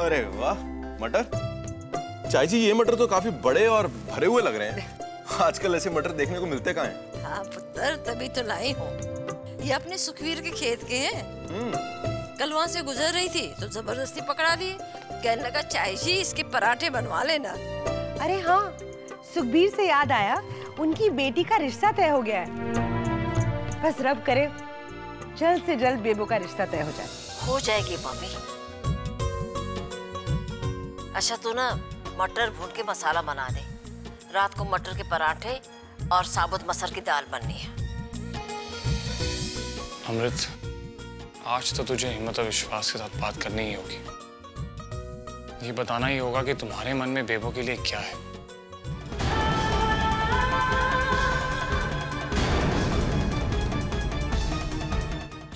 अरे वाह, मटर। चाची जी, ये मटर तो काफी बड़े और भरे हुए लग रहे हैं। आजकल ऐसे मटर देखने को मिलते कहाँ हैं? हाँ पुत्र, तभी तो लाई हूँ। ये अपने सुखवीर के खेत के हैं। कल वहाँ से गुजर रही थी तो जबरदस्ती पकड़ा लिए। कहने लगा चाची जी इसके पराठे बनवा लेना। अरे हाँ, सुखबीर से याद आया, उनकी बेटी का रिश्ता तय हो गया है। बस रब करे जल्द से जल्द बेबो का रिश्ता तय हो जाए। हो जाएगी मम्मी। अच्छा तो ना मटर भून के मसाला बना दे। रात को मटर के पराठे और साबुत मसर की दाल बननी है। अमृत, आज तो तुझे हिम्मत और विश्वास के साथ बात करनी ही होगी। ये बताना ही होगा कि तुम्हारे मन में बेबो के लिए क्या है।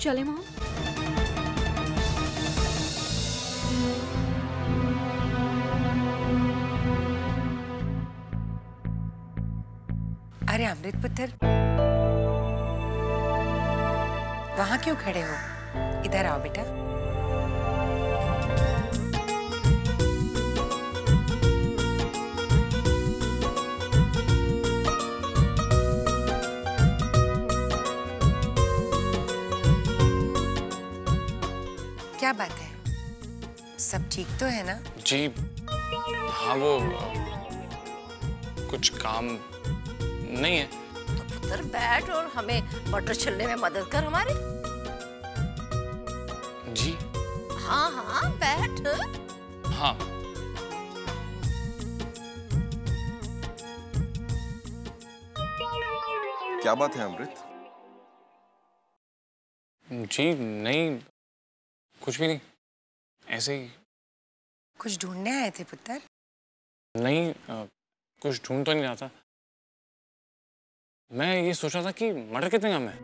चले माँ। अरे अमृत पुत्र, वहां क्यों खड़े हो? इधर आओ बेटा। क्या बात है? सब ठीक तो है ना? जी हाँ, वो कुछ काम नहीं है। तो पुत्र बैठ और हमें मटर छिलने में मदद कर हमारे। जी हाँ हाँ बैठ। हाँ। क्या बात है अमृत? जी नहीं, कुछ भी नहीं, ऐसे ही। कुछ ढूंढने आए थे पुत्र? नहीं, कुछ ढूंढ तो नहीं रहा था। मैं ये सोच रहा था कि मटर कितने कम है।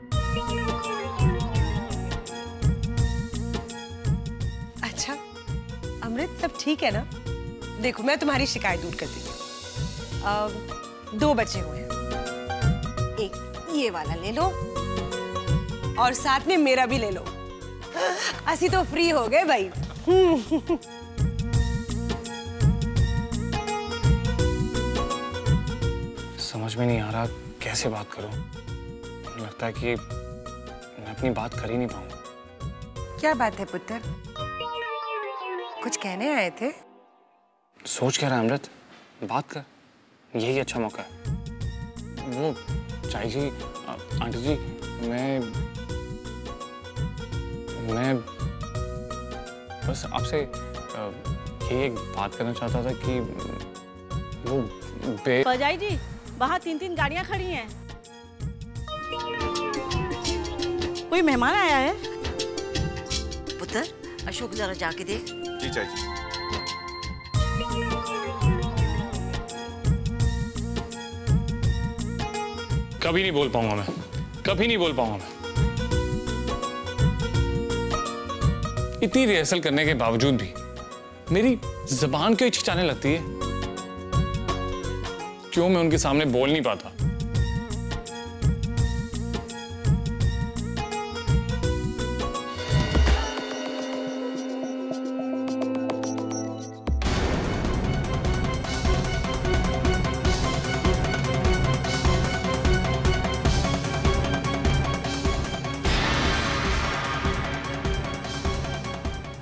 अच्छा अमृत, सब ठीक है ना? देखो मैं तुम्हारी शिकायत दूर कर देती हूँ। 2 बचे हुए हैं, एक ये वाला ले लो और साथ में मेरा भी ले लो। असी तो फ्री हो गए भाई। समझ में नहीं आ रहा कैसे बात करूं। लगता है कि मैं अपनी बात कर ही नहीं पाऊंगा। क्या बात है पुत्र? कुछ कहने आए थे? सोच क्या रहा है अमृत? बात कर, यही अच्छा मौका है। वो चाची जी, आंटी जी, मैं बस आपसे यही एक बात करना चाहता था कि वो फौजाई जी, बाहर 3-3 गाड़ियां खड़ी हैं। कोई मेहमान आया है? पुत्र अशोक जरा जाके देख। जी चाची। कभी नहीं बोल पाऊंगा मैं, कभी नहीं बोल पाऊंगा मैं। इतनी रिहर्सल करने के बावजूद भी मेरी जबान क्यों हिचकिचाने लगती है? क्यों मैं उनके सामने बोल नहीं पाता?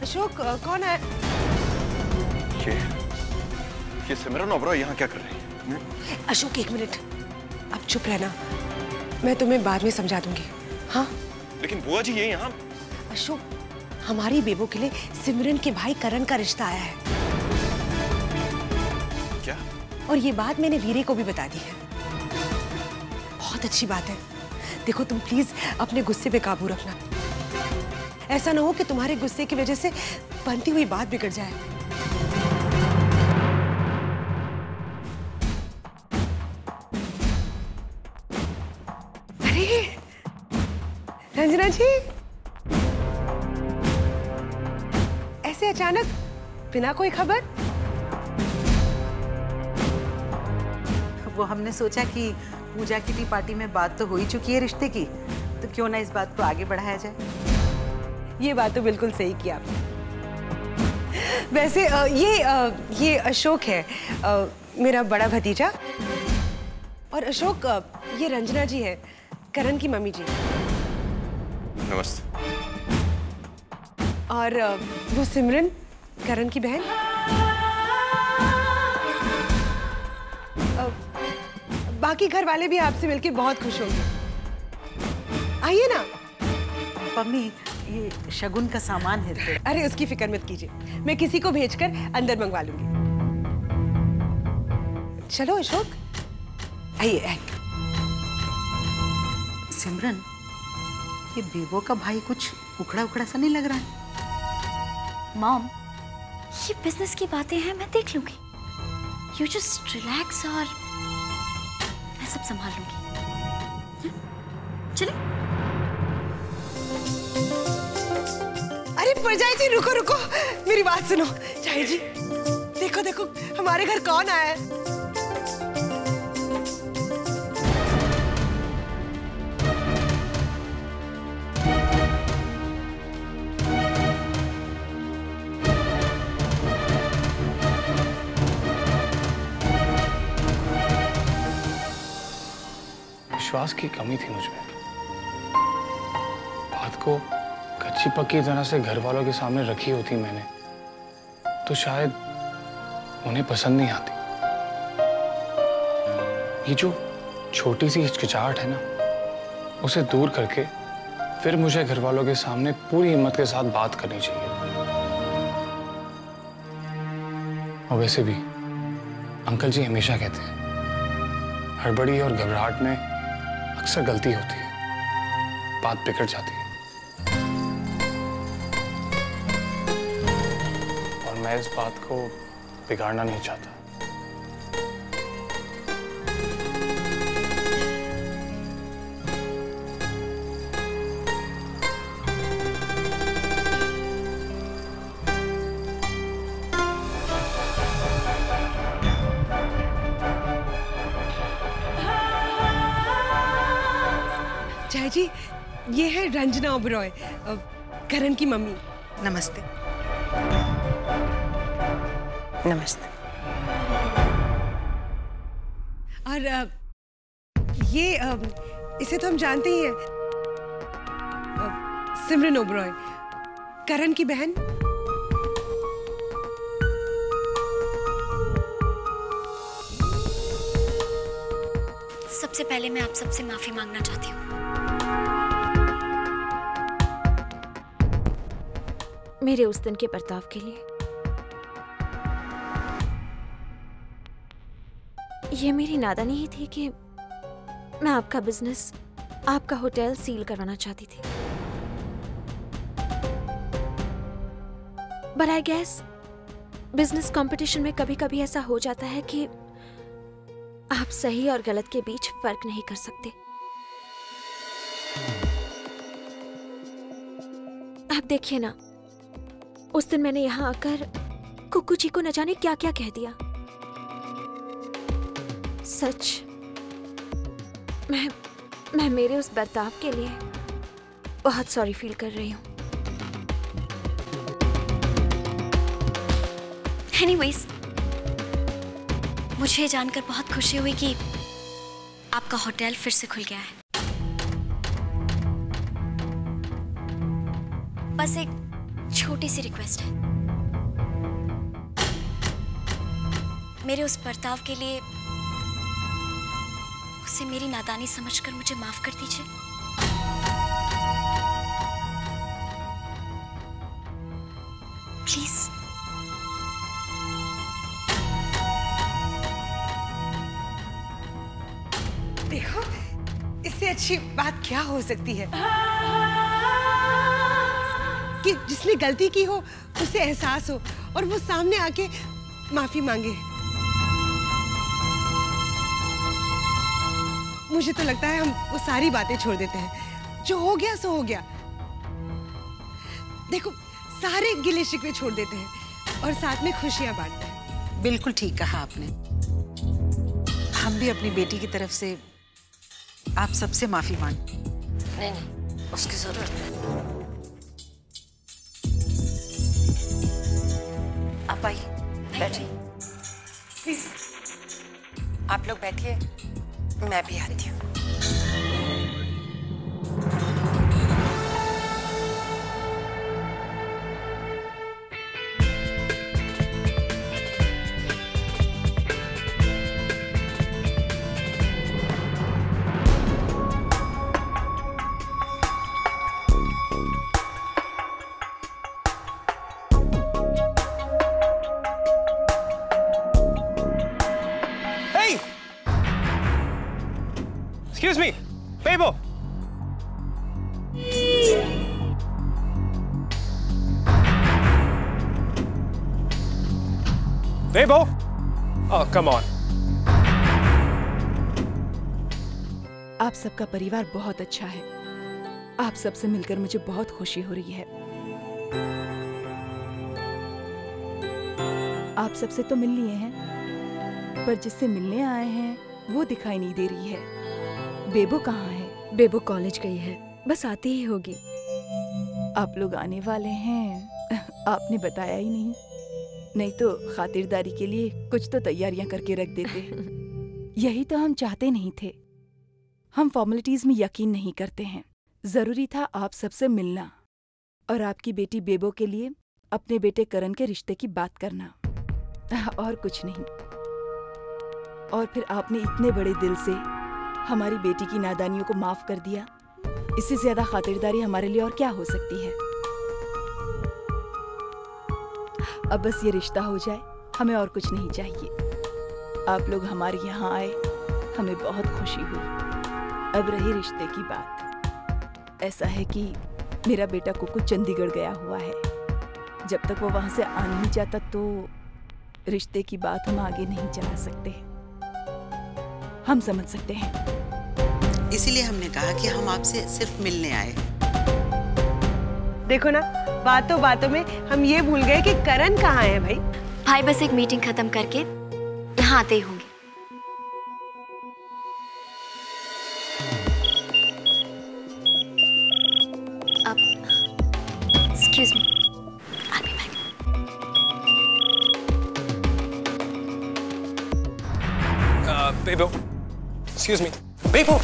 अशोक, कौन है? ये सिमरन ओबरा यहाँ क्या कर रही है? अशोक 1 मिनट, अब चुप रहना, मैं तुम्हें बाद में समझा दूंगी। हाँ लेकिन बुआ जी ये यहाँ। अशोक, हमारी बेबो के लिए सिमरन के भाई करण का रिश्ता आया है। क्या? और ये बात मैंने वीरे को भी बता दी है। बहुत अच्छी बात है। देखो तुम प्लीज अपने गुस्से पे काबू रखना। ऐसा ना हो कि तुम्हारे गुस्से की वजह से बनती हुई बात बिगड़ जाए। अरे रंजना जी, ऐसे अचानक बिना कोई खबर? वो हमने सोचा कि पूजा की पार्टी में बात तो हो ही चुकी है रिश्ते की, तो क्यों ना इस बात को आगे बढ़ाया जाए। ये बात तो बिल्कुल सही किया आपने। वैसे ये अशोक है, मेरा बड़ा भतीजा। और अशोक, ये रंजना जी है, करण की मम्मी जी। नमस्ते। और वो सिमरन, करण की बहन। बाकी घर वाले भी आपसे मिलके बहुत खुश होंगे। आइए ना। मम्मी, ये शगुन का सामान है तो। अरे उसकी फिक्र मत कीजिए, मैं किसी को भेजकर अंदर मंगवा लूंगी। चलो अशोक, आइए आइए। सिमरन, ये बेबो का भाई कुछ उखड़ा उखड़ा सा नहीं लग रहा है। मॉम, ये बिजनेस की बातें हैं, मैं देख लूंगी। यू जस्ट रिलैक्स और मैं सब संभाल लूंगी। चलिए। अरे परजाई जी, रुको रुको, मेरी बात सुनो। चाय जी, देखो देखो हमारे घर कौन आया है। विश्वास की कमी थी मुझ में। बात को कच्ची पक्की तरह से घर वालों के सामने रखी होती मैंने तो शायद उन्हें पसंद नहीं आती। ये जो छोटी सी हिचकिचाहट है ना, उसे दूर करके फिर मुझे घर वालों के सामने पूरी हिम्मत के साथ बात करनी चाहिए। और वैसे भी अंकल जी हमेशा कहते हैं, हड़बड़ी और घबराहट में अक्सर गलती होती है, बात बिगड़ जाती है। और मैं इस बात को बिगाड़ना नहीं चाहता। चाय जी, ये है रंजना ओबरॉय, करण की मम्मी। नमस्ते। नमस्ते। और ये इसे तो हम जानते ही हैं, सिमरन ओबरॉय, करण की बहन। सबसे पहले मैं आप सबसे माफी मांगना चाहती हूँ। मेरे उस दिन के बर्ताव के लिए। ये मेरी नादानी ही थी कि मैं आपका बिजनेस, आपका होटल सील करवाना चाहती थी। But I guess business competition में कभी कभी ऐसा हो जाता है कि आप सही और गलत के बीच फर्क नहीं कर सकते। आप देखिए ना, उस दिन मैंने यहां आकर कुक्कू जी को न जाने क्या क्या कह दिया। सच, मैं मेरे उस बर्ताव के लिए बहुत सॉरी फील कर रही हूँ। एनीवेज, मुझे जानकर बहुत खुशी हुई कि आपका होटल फिर से खुल गया है। बस एक छोटी सी रिक्वेस्ट है, मेरे उस बर्ताव के लिए उसे मेरी नादानी समझकर मुझे माफ कर दीजिए। प्लीज। देखो, इससे अच्छी बात क्या हो सकती है कि जिसने गलती की हो उसे एहसास हो और वो सामने आके माफी मांगे। मुझे तो लगता है हम वो सारी बातें छोड़ देते हैं, जो हो गया सो हो गया। देखो, सारे गिले शिकवे छोड़ देते हैं और साथ में खुशियां बांटते हैं। बिल्कुल ठीक कहा आपने। हम भी अपनी बेटी की तरफ से आप सबसे माफी मांग। नहीं, उसकी जरूरत नहीं। भाई बैठिए प्लीज। आप लोग बैठिए, मैं भी आती हूँ। Excuse me, Bebo. Bebo? Oh, come on. आप सबका परिवार बहुत अच्छा है। आप सबसे मिलकर मुझे बहुत खुशी हो रही है। आप सबसे तो मिल लिए हैं, पर जिससे मिलने आए हैं वो दिखाई नहीं दे रही है। बेबो कहाँ है? बेबो कॉलेज गई है, बस आती ही होगी। आप लोग आने वाले हैं, आपने बताया ही नहीं। नहीं तो खातिरदारी के लिए कुछ तो तैयारियां करके रख देते। यही तो हम चाहते नहीं थे। हम फॉर्मेलिटीज में यकीन नहीं करते हैं। जरूरी था आप सबसे मिलना और आपकी बेटी बेबो के लिए अपने बेटे करण के रिश्ते की बात करना, और कुछ नहीं। और फिर आपने इतने बड़े दिल से हमारी बेटी की नादानियों को माफ कर दिया। इससे ज्यादा खातिरदारी हमारे लिए और क्या हो सकती है। अब बस ये रिश्ता हो जाए, हमें और कुछ नहीं चाहिए। आप लोग हमारे यहाँ आए, हमें बहुत खुशी हुई। अब रही रिश्ते की बात। ऐसा है कि मेरा बेटा कुकू चंडीगढ़ गया हुआ है। जब तक वो वहां से आ नहीं जाता तो रिश्ते की बात हम आगे नहीं चला सकते। हम समझ सकते हैं। इसीलिए हमने कहा कि हम आपसे सिर्फ मिलने आए। देखो ना, बातों बातों में हम ये भूल गए कि करण कहाँ है भाई। भाई बस एक मीटिंग खत्म करके यहाँ आते ही होंगे। Excuse me. I'll be back. Bebo. Excuse me. Bebo.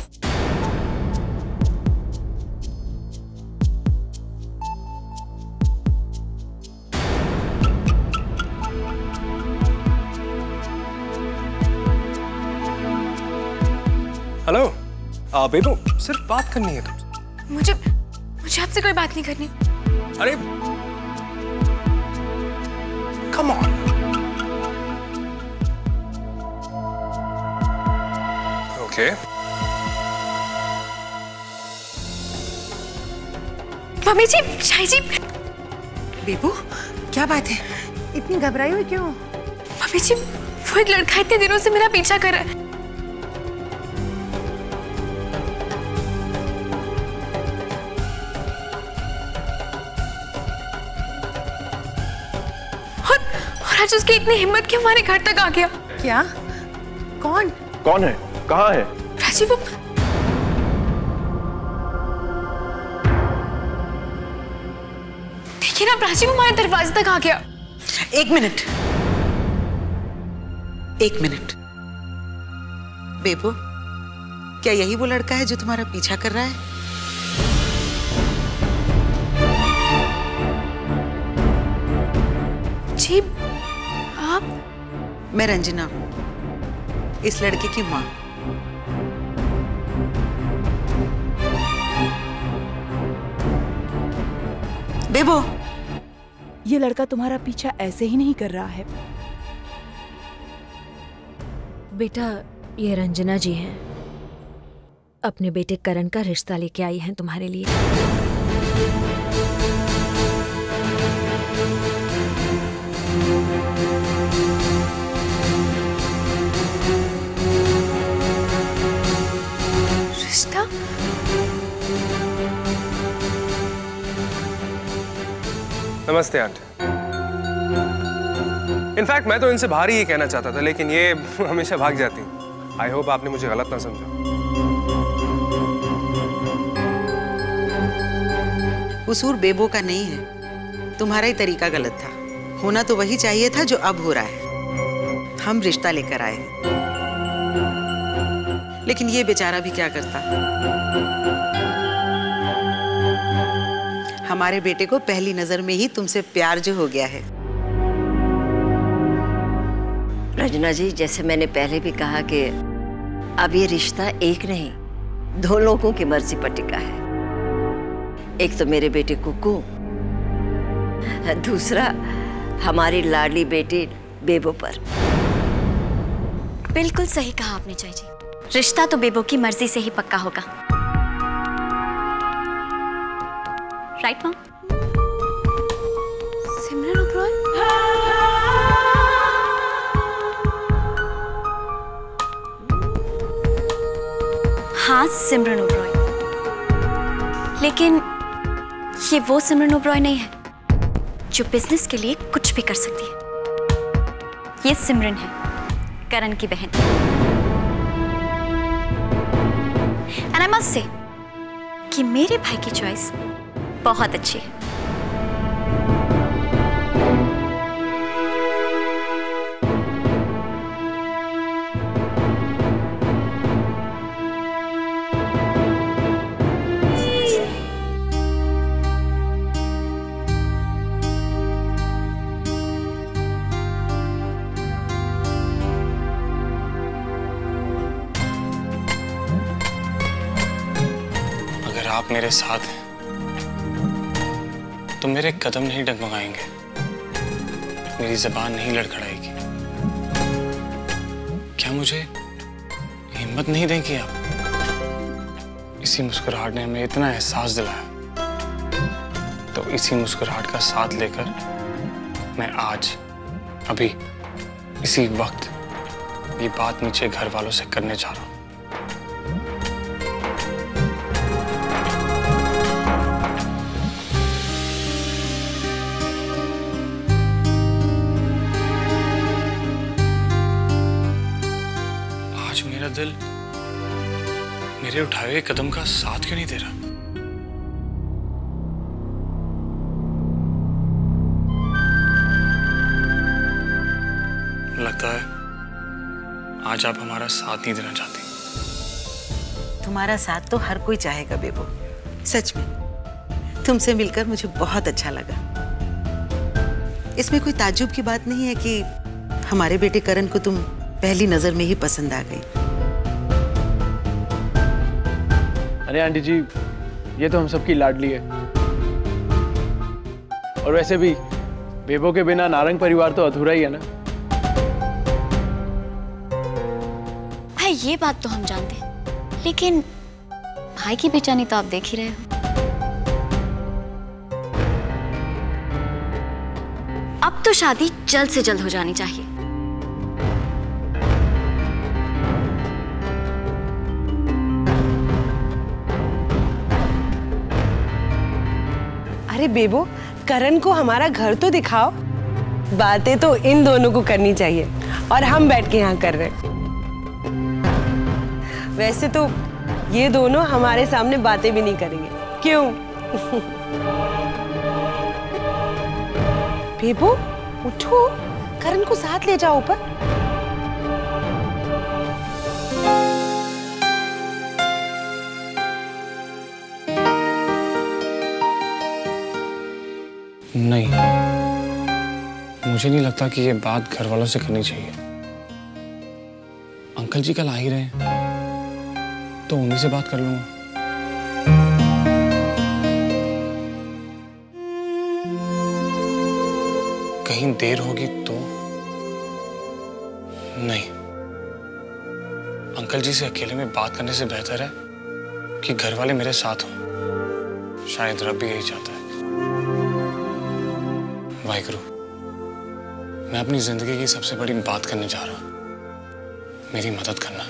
Hello Bebo, सिर्फ बात करनी है तुमसे। मुझे आपसे कोई बात नहीं करनी। अरे come on. Okay. मम्मी जी, शाही जी। बेबू, क्या बात है? इतनी घबराई हुई क्यों? मम्मी जी, वो एक लड़का इतने दिनों से मेरा पीछा कर रहा है। और आज उसकी इतनी हिम्मत कि हमारे घर तक आ गया। क्या? कौन? कौन है? कहाँ है? राजीव, देखिए ना, राजीव हमारे दरवाजे तक आ गया। एक मिनट, एक मिनट। बेबू, क्या यही वो लड़का है जो तुम्हारा पीछा कर रहा है? जी, आप? मैं रंजना, इस लड़के की माँ। बेबो, ये लड़का तुम्हारा पीछा ऐसे ही नहीं कर रहा है। बेटा, ये रंजना जी हैं। अपने बेटे करण का रिश्ता लेके आई हैं तुम्हारे लिए। रिश्ता? नमस्ते आंट। इनफैक्ट मैं तो इनसे बाहर ही ये कहना चाहता था, लेकिन ये हमेशा भाग जाती। आई होप आपने मुझे गलत ना समझा। कसूर बेबो का नहीं है, तुम्हारा ही तरीका गलत था। होना तो वही चाहिए था जो अब हो रहा है। हम रिश्ता लेकर आए हैं, लेकिन ये बेचारा भी क्या करता। हमारे बेटे को पहली नजर में ही तुमसे प्यार जो हो गया है। रंजना जी, जैसे मैंने पहले भी कहा कि अब ये रिश्ता एक नहीं, दो लोगों की मर्जी पर टिका है। एक तो मेरे बेटे कुकू, दूसरा हमारी लाडली बेटी बेबो पर। बिल्कुल सही कहा आपने चाची जी, रिश्ता तो बेबो की मर्जी से ही पक्का होगा। Right mom? सिमरन ओबरॉय? हाँ, सिमरन ओबरॉय। लेकिन ये वो सिमरन ओबरॉय नहीं है जो बिजनेस के लिए कुछ भी कर सकती है। ये सिमरन है, करण की बहन। एंड आई मस्ट से कि मेरे भाई की चॉइस बहुत अच्छी है। आप मेरे साथ हैं तो मेरे कदम नहीं डगमगाएंगे, मेरी जबान नहीं लड़खड़ाएगी। क्या मुझे हिम्मत नहीं देंगी आप? इसी मुस्कुराहट ने हमें इतना एहसास दिलाया, तो इसी मुस्कुराहट का साथ लेकर मैं आज अभी इसी वक्त ये बात नीचे घर वालों से करने जा रहा हूं। मेरा दिल मेरे उठाए हुए कदम का साथ क्यों नहीं दे रहा? लगता है आज आप हमारा साथ नहीं देना चाहती। तुम्हारा साथ तो हर कोई चाहेगा बेबो। सच में तुमसे मिलकर मुझे बहुत अच्छा लगा। इसमें कोई ताज्जुब की बात नहीं है कि हमारे बेटे करण को तुम पहली नजर में ही पसंद आ गई। अरे आंटी जी, ये तो हम सबकी लाडली है। और वैसे भी बेबो के बिना नारंग परिवार तो अधूरा ही है ना। भाई ये बात तो हम जानते हैं, लेकिन भाई की बेचैनी तो आप देख ही रहे हो। अब तो शादी जल्द से जल्द हो जानी चाहिए। अरे बेबो, करण को हमारा घर तो दिखाओ। बातें तो इन दोनों को करनी चाहिए और हम बैठ के यहाँ कर रहे हैं। वैसे तो ये दोनों हमारे सामने बातें भी नहीं करेंगे, क्यों? बेबो उठो, करण को साथ ले जाओ ऊपर। नहीं, मुझे नहीं लगता कि ये बात घर वालों से करनी चाहिए। अंकल जी कल आ ही रहे हैं तो उन्हीं से बात कर लूंगा। कहीं देर होगी तो नहीं, अंकल जी से अकेले में बात करने से बेहतर है कि घर वाले मेरे साथ हों। शायद रब भी यही चाहता है। वाहिगुरु, मैं अपनी जिंदगी की सबसे बड़ी बात करने जा रहा हूं, मेरी मदद करना।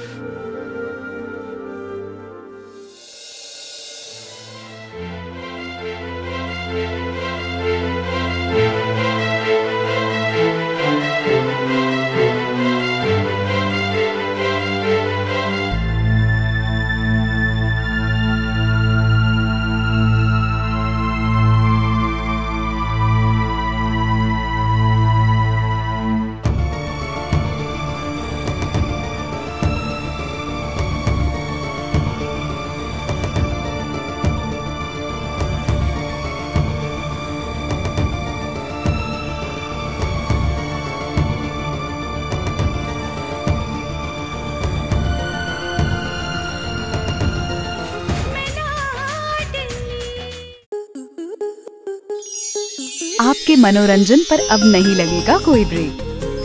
आपके मनोरंजन पर अब नहीं लगेगा कोई ब्रेक।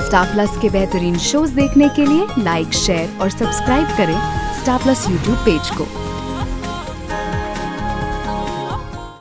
स्टार प्लस के बेहतरीन शोज देखने के लिए लाइक, शेयर और सब्सक्राइब करें स्टार प्लस यूट्यूब पेज को।